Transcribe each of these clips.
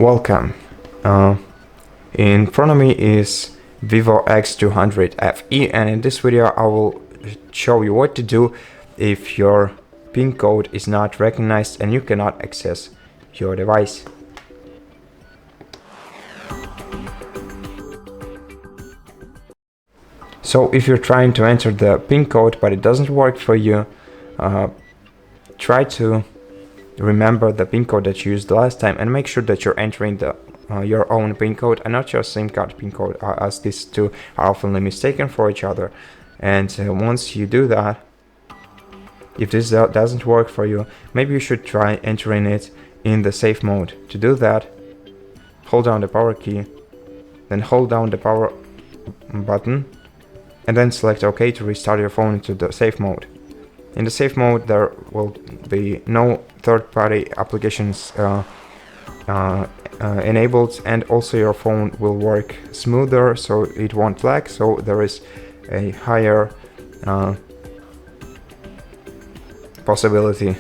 Welcome. In front of me is VIVO X200 FE, and in this video I will show you what to do if your PIN code is not recognized and you cannot access your device. So if you're trying to enter the PIN code but it doesn't work for you, try to remember the PIN code that you used the last time and make sure that you're entering your own PIN code and not your SIM card PIN code, as these two are often mistaken for each other. And once you do that, if this doesn't work for you, maybe you should try entering it in the safe mode. To do that, hold down the power key, then hold down the power button, and then select OK to restart your phone into the safe mode. In the safe mode, there will be no third-party applications enabled, and also your phone will work smoother, so it won't lag, so there is a higher possibility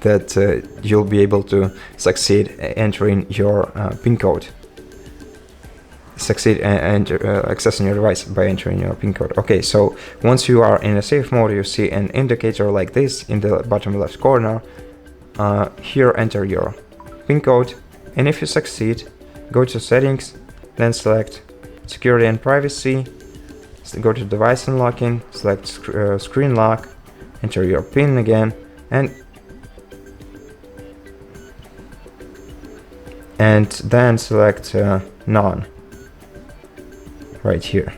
that you'll be able to succeed entering your PIN code. Succeed and accessing your device by entering your PIN code. Okay, so once you are in a safe mode, you see an indicator like this in the bottom left corner. Here enter your PIN code, and if you succeed, go to settings, then select security and privacy, go to device unlocking, select screen lock, enter your PIN again, and then select none right here.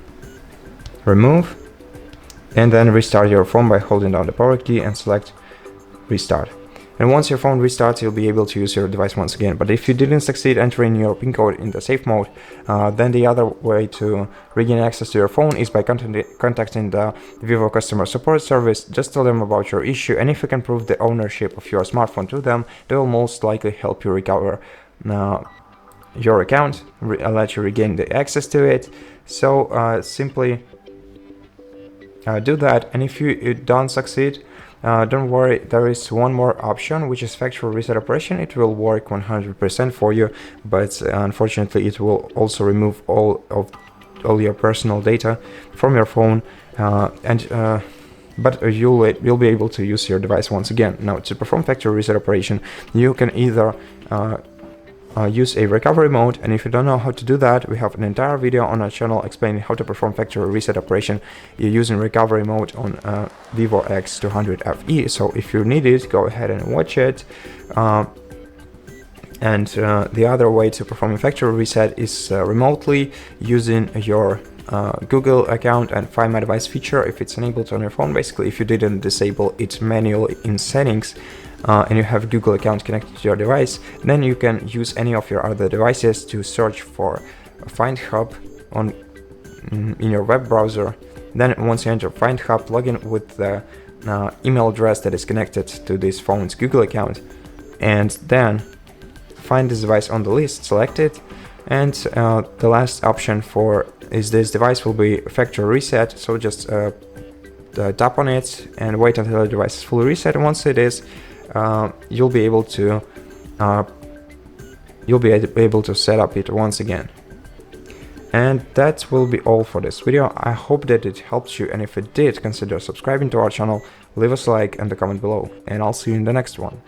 Remove, and then restart your phone by holding down the power key and select restart. And once your phone restarts, you'll be able to use your device once again. But if you didn't succeed entering your PIN code in the safe mode, then the other way to regain access to your phone is by contacting the VIVO customer support service. Just tell them about your issue, and if you can prove the ownership of your smartphone to them, they will most likely help you recover your account, let you regain the access to it. So simply do that, and if you don't succeed, don't worry, there is one more option, which is factory reset operation. It will work 100% for you, but unfortunately it will also remove all your personal data from your phone, but you'll be able to use your device once again. Now, to perform factory reset operation, you can either use a recovery mode, and if you don't know how to do that, we have an entire video on our channel explaining how to perform factory reset operation using recovery mode on VIVO X200 FE. So if you need it, go ahead and watch it. And the other way to perform a factory reset is remotely using your Google account and Find My Device feature if it's enabled on your phone. Basically, if you didn't disable it manually in settings, and you have Google account connected to your device, then you can use any of your other devices to search for Find Hub in your web browser. Then once you enter Find Hub, log in with the email address that is connected to this phone's Google account, and then find this device on the list, select it, and the last option is this device will be factory reset. So just tap on it and wait until the device is fully reset, and once it is, you'll be able to set up it once again. And that will be all for this video. I hope that it helped you, and if it did, consider subscribing to our channel, leave us a like and a comment below, and I'll see you in the next one.